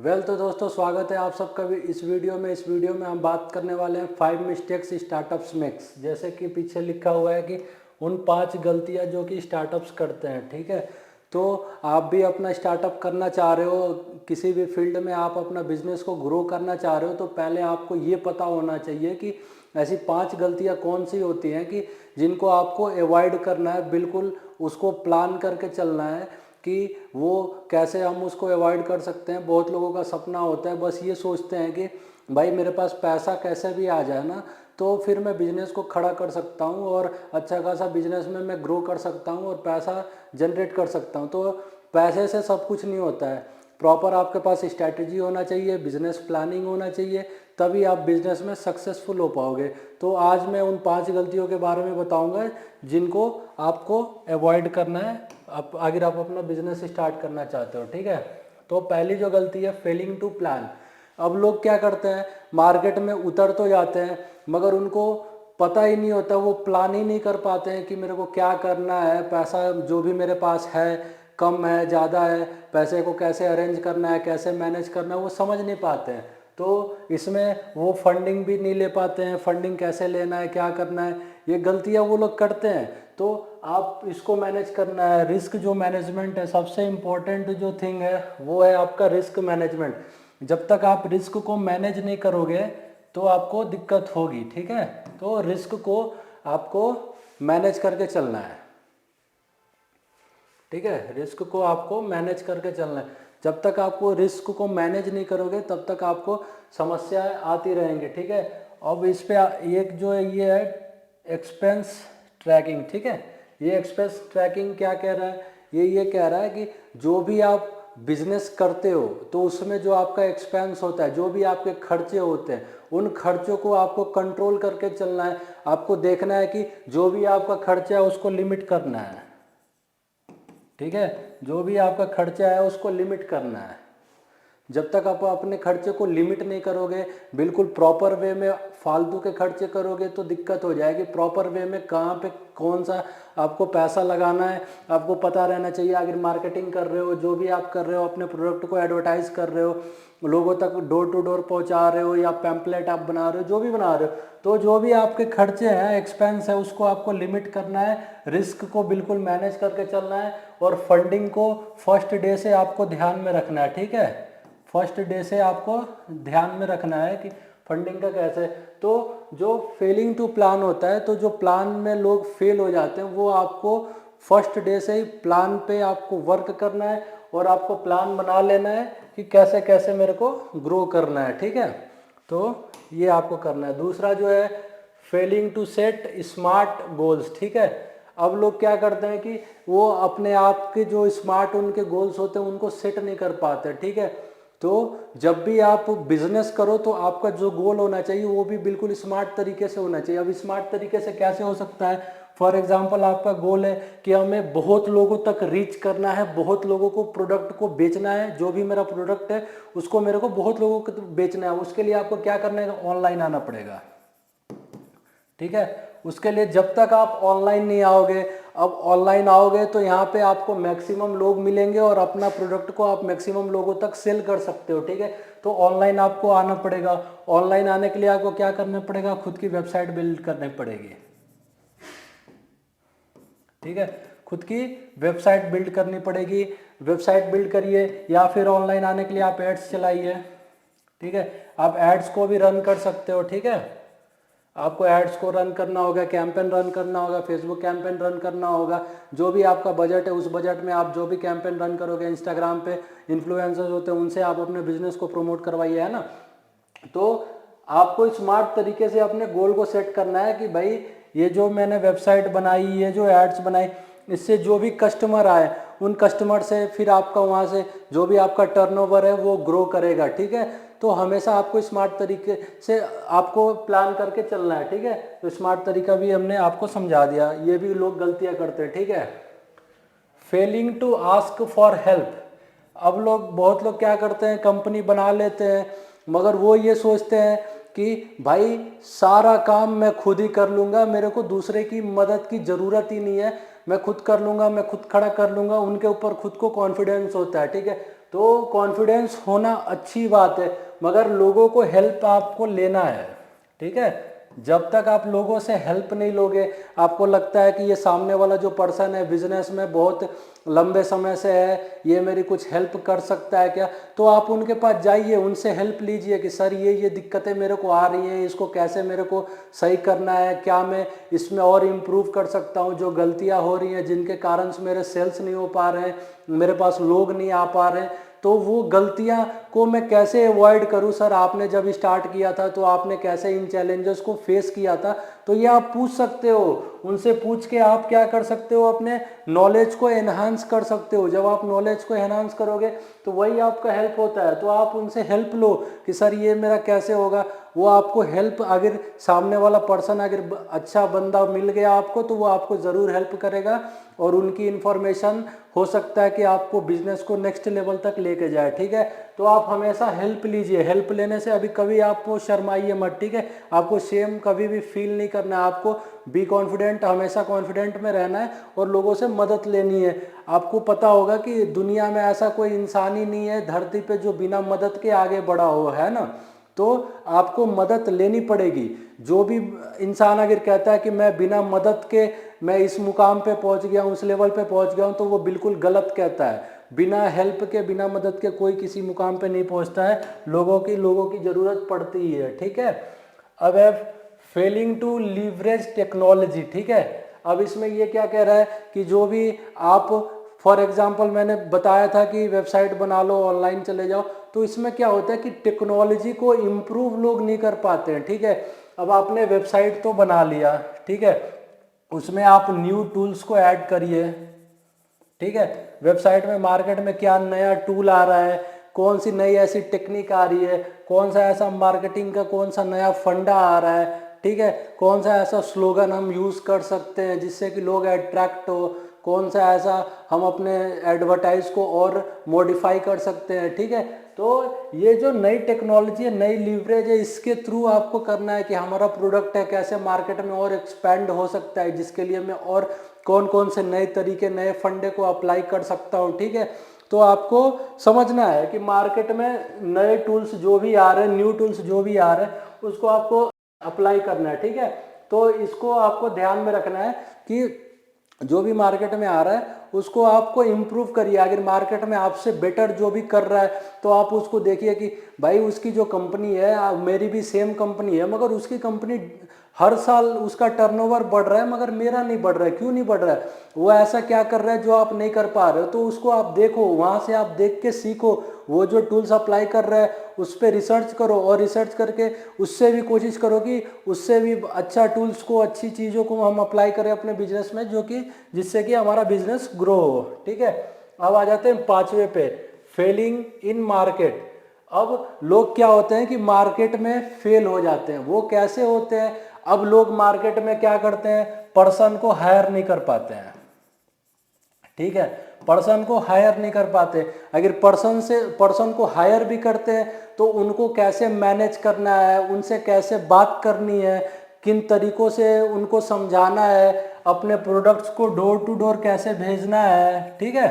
तो दोस्तों स्वागत है आप सबका भी इस वीडियो में। हम बात करने वाले हैं 5 मिस्टेक्स स्टार्टअप्स मेक्स। जैसे कि पीछे लिखा हुआ है कि उन 5 गलतियां जो कि स्टार्टअप्स करते हैं। ठीक है, तो आप भी अपना स्टार्टअप करना चाह रहे हो, किसी भी फील्ड में आप अपना बिजनेस को ग्रो करना चाह रहे हो, तो पहले आपको ये पता होना चाहिए कि ऐसी 5 गलतियां कौन सी होती हैं कि जिनको आपको अवॉइड करना है। बिल्कुल उसको प्लान करके चलना है कि वो कैसे हम उसको अवॉइड कर सकते हैं। बहुत लोगों का सपना होता है, बस ये सोचते हैं कि भाई मेरे पास पैसा कैसे भी आ जाए ना, तो फिर मैं बिज़नेस को खड़ा कर सकता हूँ और अच्छा खासा बिजनेस में मैं ग्रो कर सकता हूँ और पैसा जनरेट कर सकता हूँ। तो पैसे से सब कुछ नहीं होता है। प्रॉपर आपके पास स्ट्रैटेजी होना चाहिए, बिजनेस प्लानिंग होना चाहिए, तभी आप बिजनेस में सक्सेसफुल हो पाओगे। तो आज मैं उन 5 गलतियों के बारे में बताऊंगा जिनको आपको अवॉइड करना है अगर आप अपना बिजनेस स्टार्ट करना चाहते हो। ठीक है, तो पहली जो गलती है, फेलिंग टू प्लान। अब लोग क्या करते हैं, मार्केट में उतर तो जाते हैं मगर उनको पता ही नहीं होता, वो प्लान ही नहीं कर पाते हैं कि मेरे को क्या करना है, पैसा जो भी मेरे पास है कम है ज़्यादा है, पैसे को कैसे अरेंज करना है, कैसे मैनेज करना है, वो समझ नहीं पाते हैं। तो इसमें वो फंडिंग भी नहीं ले पाते हैं, फंडिंग कैसे लेना है, क्या करना है, ये गलतियाँ वो लोग करते हैं। तो आप इसको मैनेज करना है। रिस्क जो मैनेजमेंट है, सबसे इम्पोर्टेंट जो थिंग है वो है आपका रिस्क मैनेजमेंट। जब तक आप रिस्क को मैनेज नहीं करोगे तो आपको दिक्कत होगी। ठीक है, तो रिस्क को आपको मैनेज करके चलना है। ठीक है, रिस्क को आपको मैनेज करके चलना है। जब तक आपको रिस्क को मैनेज नहीं करोगे तब तक आपको समस्याएं आती रहेंगी। ठीक है, अब इस पे एक जो है ये है एक्सपेंस ट्रैकिंग। ठीक है, ये एक्सपेंस ट्रैकिंग क्या कह रहा है, ये कह रहा है कि जो भी आप बिजनेस करते हो तो उसमें जो आपका एक्सपेंस होता है, जो भी आपके खर्चे होते हैं, उन खर्चों को आपको कंट्रोल करके चलना है। आपको देखना है कि जो भी आपका खर्चा है उसको लिमिट करना है। ठीक है, जो भी आपका खर्चा है उसको लिमिट करना है। जब तक आप अपने खर्चे को लिमिट नहीं करोगे, बिल्कुल प्रॉपर वे में फालतू के खर्चे करोगे तो दिक्कत हो जाएगी। प्रॉपर वे में कहाँ पे कौन सा आपको पैसा लगाना है आपको पता रहना चाहिए। अगर मार्केटिंग कर रहे हो, जो भी आप कर रहे हो, अपने प्रोडक्ट को एडवर्टाइज कर रहे हो, लोगों तक डोर टू डोर पहुंचा रहे हो या पैम्पलेट आप बना रहे हो, जो भी बना रहे हो, तो जो भी आपके खर्चे हैं, एक्सपेंस है, उसको आपको लिमिट करना है। रिस्क को बिल्कुल मैनेज करके चलना है और फंडिंग को फर्स्ट डे से आपको ध्यान में रखना है। ठीक है, फर्स्ट डे से आपको ध्यान में रखना है कि फंडिंग का कैसे। तो जो फेलिंग टू प्लान होता है, तो जो प्लान में लोग फेल हो जाते हैं, वो आपको फर्स्ट डे से ही प्लान पे आपको वर्क करना है और आपको प्लान बना लेना है कि कैसे कैसे मेरे को ग्रो करना है। ठीक है, तो ये आपको करना है। दूसरा जो है failing to set smart goals. ठीक है, अब लोग क्या करते हैं कि वो अपने आप के जो स्मार्ट उनके गोल्स होते हैं उनको सेट नहीं कर पाते। ठीक है, तो जब भी आप बिजनेस करो तो आपका जो गोल होना चाहिए वो भी बिल्कुल स्मार्ट तरीके से होना चाहिए। अब स्मार्ट तरीके से कैसे हो सकता है, फॉर एग्जांपल आपका गोल है कि हमें बहुत लोगों तक रीच करना है, बहुत लोगों को प्रोडक्ट को बेचना है, जो भी मेरा प्रोडक्ट है उसको मेरे को बहुत लोगों को बेचना है। उसके लिए आपको क्या करना है, ऑनलाइन आना पड़ेगा। ठीक है, उसके लिए जब तक आप ऑनलाइन नहीं आओगे, अब ऑनलाइन आओगे तो यहाँ पे आपको मैक्सिमम लोग मिलेंगे और अपना प्रोडक्ट को आप मैक्सिमम लोगों तक सेल कर सकते हो। ठीक है, तो ऑनलाइन आपको आना पड़ेगा। ऑनलाइन आने के लिए आपको क्या करना पड़ेगा, खुद की वेबसाइट बिल्ड करनी पड़ेगी। ठीक है, खुद की वेबसाइट बिल्ड करनी पड़ेगी। वेबसाइट बिल्ड करिए या फिर ऑनलाइन आने के लिए आप एड्स चलाइए। ठीक है, आप एड्स को भी रन कर सकते हो। ठीक है, आपको एड्स को रन करना होगा, कैंपेन रन करना होगा, फेसबुक कैंपेन रन करना होगा। जो भी आपका बजट है उस बजट में आप जो भी कैंपेन रन करोगे, इंस्टाग्राम पे इन्फ्लुएंसर्स होते हैं उनसे आप अपने बिजनेस को प्रमोट करवाइए, है ना। तो आपको स्मार्ट तरीके से अपने गोल को सेट करना है कि भाई ये जो मैंने वेबसाइट बनाई, ये जो एड्स बनाई, इससे जो भी कस्टमर आए उन कस्टमर से फिर आपका वहाँ से जो भी आपका टर्नओवर है वो ग्रो करेगा। ठीक है, तो हमेशा आपको स्मार्ट तरीके से आपको प्लान करके चलना है। ठीक है, तो स्मार्ट तरीका भी हमने आपको समझा दिया। ये भी लोग गलतियाँ करते हैं। ठीक है, failing to ask for help. अब लोग बहुत लोग क्या करते हैं, कंपनी बना लेते हैं मगर वो ये सोचते हैं कि भाई सारा काम मैं खुद ही कर लूँगा, मेरे को दूसरे की मदद की ज़रूरत ही नहीं है, मैं खुद कर लूँगा, मैं खुद खड़ा कर लूँगा। उनके ऊपर खुद को कॉन्फिडेंस होता है। ठीक है, तो कॉन्फिडेंस होना अच्छी बात है, मगर लोगों को हेल्प आपको लेना है, ठीक है। जब तक आप लोगों से हेल्प नहीं लोगे, आपको लगता है कि ये सामने वाला जो पर्सन है बिजनेस में बहुत लंबे समय से है, ये मेरी कुछ हेल्प कर सकता है क्या, तो आप उनके पास जाइए, उनसे हेल्प लीजिए कि सर ये दिक्कतें मेरे को आ रही हैं, इसको कैसे मेरे को सही करना है, क्या मैं इसमें और इम्प्रूव कर सकता हूँ, जो गलतियाँ हो रही हैं जिनके कारण से मेरे सेल्स नहीं हो पा रहे हैं, मेरे पास लोग नहीं आ पा रहे हैं, तो वो गलतियां को मैं कैसे अवॉइड करूं। सर आपने जब स्टार्ट किया था तो आपने कैसे इन चैलेंजेस को फेस किया था, तो ये आप पूछ सकते हो। उनसे पूछ के आप क्या कर सकते हो, अपने नॉलेज को एनहांस कर सकते हो। जब आप नॉलेज को एनहांस करोगे तो वही आपका हेल्प होता है, तो आप उनसे हेल्प लो कि सर ये मेरा कैसे होगा। वो आपको हेल्प, अगर सामने वाला पर्सन अगर अच्छा बंदा मिल गया आपको, तो वो आपको ज़रूर हेल्प करेगा और उनकी इन्फॉर्मेशन हो सकता है कि आपको बिजनेस को नेक्स्ट लेवल तक लेके जाए, ठीक है। तो आप हमेशा हेल्प लीजिए, हेल्प लेने से अभी कभी आपको शर्माइए मत, ठीक है। आपको शेम कभी भी फील नहीं करना है, आपको बी कॉन्फिडेंट, हमेशा कॉन्फिडेंट में रहना है और लोगों से मदद लेनी है। आपको पता होगा कि दुनिया में ऐसा कोई इंसान ही नहीं है धरती पे जो बिना मदद के आगे बढ़ा हो, है ना। तो आपको मदद लेनी पड़ेगी। जो भी इंसान अगर कहता है कि मैं बिना मदद के मैं इस मुकाम पे पहुंच गया हूँ, उस लेवल पे पहुंच गया हूँ, तो वो बिल्कुल गलत कहता है। बिना हेल्प के, बिना मदद के कोई किसी मुकाम पे नहीं पहुंचता है, लोगों की ज़रूरत पड़ती ही है, ठीक है। अब है फेलिंग टू लीवरेज टेक्नोलॉजी, ठीक है। अब इसमें ये क्या कह रहा है कि जो भी आप, फॉर एग्जाम्पल मैंने बताया था कि वेबसाइट बना लो, ऑनलाइन चले जाओ, तो इसमें क्या होता है कि टेक्नोलॉजी को इम्प्रूव लोग नहीं कर पाते हैं, ठीक है। अब आपने वेबसाइट तो बना लिया, ठीक है, उसमें आप न्यू टूल्स को ऐड करिए, ठीक है। वेबसाइट में मार्केट में क्या नया टूल आ रहा है, कौन सी नई ऐसी टेक्निक आ रही है, कौन सा ऐसा मार्केटिंग का कौन सा नया फंडा आ रहा है, ठीक है, कौन सा ऐसा स्लोगन हम यूज़ कर सकते हैं जिससे कि लोग अट्रैक्ट हो, कौन सा ऐसा हम अपने एडवर्टाइज को और मॉडिफाई कर सकते हैं, ठीक है। तो ये जो नई टेक्नोलॉजी है, नई लीवरेज है, इसके थ्रू आपको करना है कि हमारा प्रोडक्ट है कैसे मार्केट में और एक्सपेंड हो सकता है, जिसके लिए मैं और कौन कौन से नए तरीके, नए फंडे को अप्लाई कर सकता हूँ, ठीक है। तो आपको समझना है कि मार्केट में नए टूल्स जो भी आ रहे हैं, न्यू टूल्स जो भी आ रहे हैं, उसको आपको अप्लाई करना है, ठीक है। तो इसको आपको ध्यान में रखना है कि जो भी मार्केट में आ रहा है उसको आपको इम्प्रूव करिए। अगर मार्केट में आपसे बेटर जो भी कर रहा है तो आप उसको देखिए कि भाई उसकी जो कंपनी है, मेरी भी सेम कंपनी है, मगर उसकी कंपनी हर साल उसका टर्नओवर बढ़ रहा है मगर मेरा नहीं बढ़ रहा है, क्यों नहीं बढ़ रहा है, वो ऐसा क्या कर रहा है जो आप नहीं कर पा रहे हो। तो उसको आप देखो, वहाँ से आप देख के सीखो, वो जो टूल्स अप्लाई कर रहा है उस पर रिसर्च करो और रिसर्च करके उससे भी कोशिश करो कि उससे भी अच्छा टूल्स को, अच्छी चीज़ों को हम अप्लाई करें अपने बिजनेस में, जो कि जिससे कि हमारा बिजनेस ग्रो हो, ठीक है। अब आ जाते हैं पांचवे पे, फेलिंग इन मार्केट। अब लोग क्या होते हैं कि मार्केट में फेल हो जाते हैं। वो कैसे होते हैं, अब लोग मार्केट में क्या करते हैं, पर्सन को हायर नहीं कर पाते हैं, ठीक है, पर्सन को हायर नहीं कर पाते। अगर पर्सन को हायर भी करते हैं तो उनको कैसे मैनेज करना है, उनसे कैसे बात करनी है, किन तरीकों से उनको समझाना है, अपने प्रोडक्ट्स को डोर टू डोर कैसे भेजना है, ठीक है,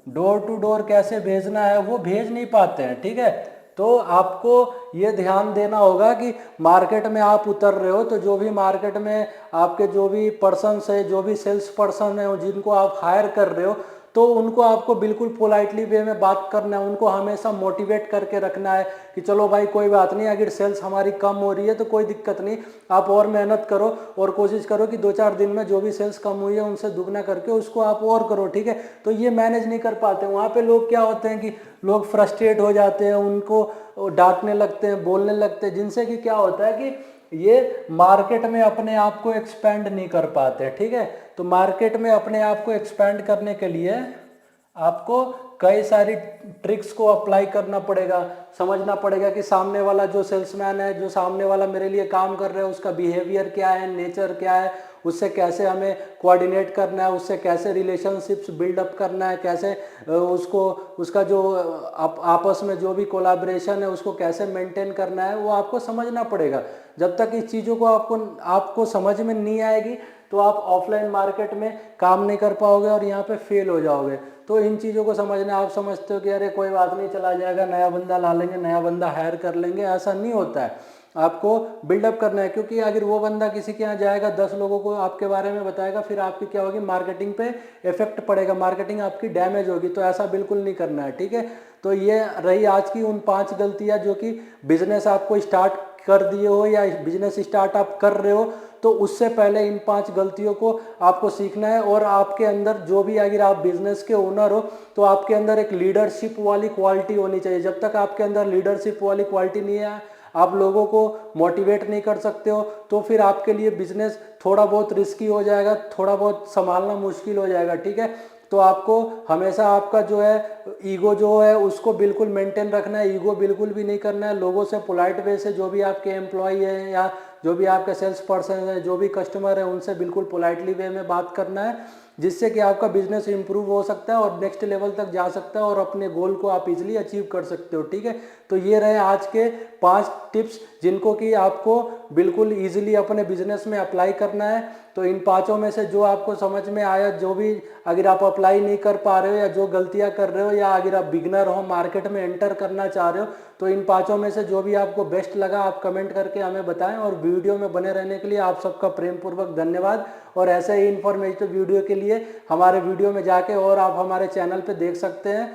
डोर टू डोर कैसे भेजना है, वो भेज नहीं पाते हैं, ठीक है। तो आपको ये ध्यान देना होगा कि मार्केट में आप उतर रहे हो तो जो भी मार्केट में आपके जो भी पर्सन है, जो भी सेल्स पर्सन है, जिनको आप हायर कर रहे हो, तो उनको आपको बिल्कुल पोलाइटली वे में बात करना है, उनको हमेशा मोटिवेट करके रखना है कि चलो भाई कोई बात नहीं, अगर सेल्स हमारी कम हो रही है तो कोई दिक्कत नहीं, आप और मेहनत करो और कोशिश करो कि 2-4 दिन में जो भी सेल्स कम हुई है उनसे दुगना करके उसको आप और करो, ठीक है। तो ये मैनेज नहीं कर पाते। वहाँ पे लोग क्या होते हैं कि लोग फ्रस्ट्रेट हो जाते हैं, उनको डांटने लगते हैं, बोलने लगते हैं, जिनसे कि क्या होता है कि ये मार्केट में अपने आप को एक्सपेंड नहीं कर पाते, ठीक है। तो मार्केट में अपने आप को एक्सपेंड करने के लिए आपको कई सारी ट्रिक्स को अप्लाई करना पड़ेगा, समझना पड़ेगा कि सामने वाला जो सेल्समैन है, जो सामने वाला मेरे लिए काम कर रहा है, उसका बिहेवियर क्या है, नेचर क्या है, उससे कैसे हमें कोऑर्डिनेट करना है, उससे कैसे रिलेशनशिप्स बिल्डअप करना है, कैसे उसको उसका जो आपस में जो भी कोलैबोरेशन है उसको कैसे मेंटेन करना है, वो आपको समझना पड़ेगा। जब तक इस चीज़ों को आपको समझ में नहीं आएगी तो आप ऑफलाइन मार्केट में काम नहीं कर पाओगे और यहाँ पे फेल हो जाओगे। तो इन चीज़ों को समझना, आप समझते हो कि अरे कोई बात नहीं, चला जाएगा, नया बंदा ला लेंगे, नया बंदा हायर कर लेंगे, ऐसा नहीं होता है। आपको बिल्डअप करना है, क्योंकि अगर वो बंदा किसी के यहाँ जाएगा, 10 लोगों को आपके बारे में बताएगा, फिर आपकी क्या होगी, मार्केटिंग पे इफेक्ट पड़ेगा, मार्केटिंग आपकी डैमेज होगी। तो ऐसा बिल्कुल नहीं करना है, ठीक है। तो ये रही आज की उन 5 गलतियां जो कि बिजनेस आपको स्टार्ट कर दिए हो या बिजनेस स्टार्ट आप कर रहे हो, तो उससे पहले इन 5 गलतियों को आपको सीखना है। और आपके अंदर जो भी, अगर आप बिजनेस के ओनर हो तो आपके अंदर एक लीडरशिप वाली क्वालिटी होनी चाहिए। जब तक आपके अंदर लीडरशिप वाली क्वालिटी नहीं है, आप लोगों को मोटिवेट नहीं कर सकते हो, तो फिर आपके लिए बिजनेस थोड़ा बहुत रिस्की हो जाएगा, थोड़ा बहुत संभालना मुश्किल हो जाएगा, ठीक है। तो आपको हमेशा आपका जो है ईगो जो है उसको बिल्कुल मेंटेन रखना है, ईगो बिल्कुल भी नहीं करना है। लोगों से पोलाइट वे से, जो भी आपके एम्प्लॉय है या जो भी आपके सेल्स पर्सन है, जो भी कस्टमर है, उनसे बिल्कुल पोलाइटली वे में बात करना है, जिससे कि आपका बिजनेस इंप्रूव हो सकता है और नेक्स्ट लेवल तक जा सकता है और अपने गोल को आप इजीली अचीव कर सकते हो, ठीक है। तो ये रहे आज के 5 टिप्स जिनको कि आपको बिल्कुल इजीली अपने बिजनेस में अप्लाई करना है। तो इन 5 में से जो आपको समझ में आया, जो भी अगर आप अप्लाई नहीं कर पा रहे हो या जो गलतियां कर रहे हो, या अगर आप बिगनर हो, मार्केट में एंटर करना चाह रहे हो, तो इन 5 में से जो भी आपको बेस्ट लगा आप कमेंट करके हमें बताएं। और वीडियो में बने रहने के लिए आप सबका प्रेम पूर्वक धन्यवाद। और ऐसे ही इन्फॉर्मेटिव वीडियो के लिए हमारे वीडियो में जाके और आप हमारे चैनल पे देख सकते हैं।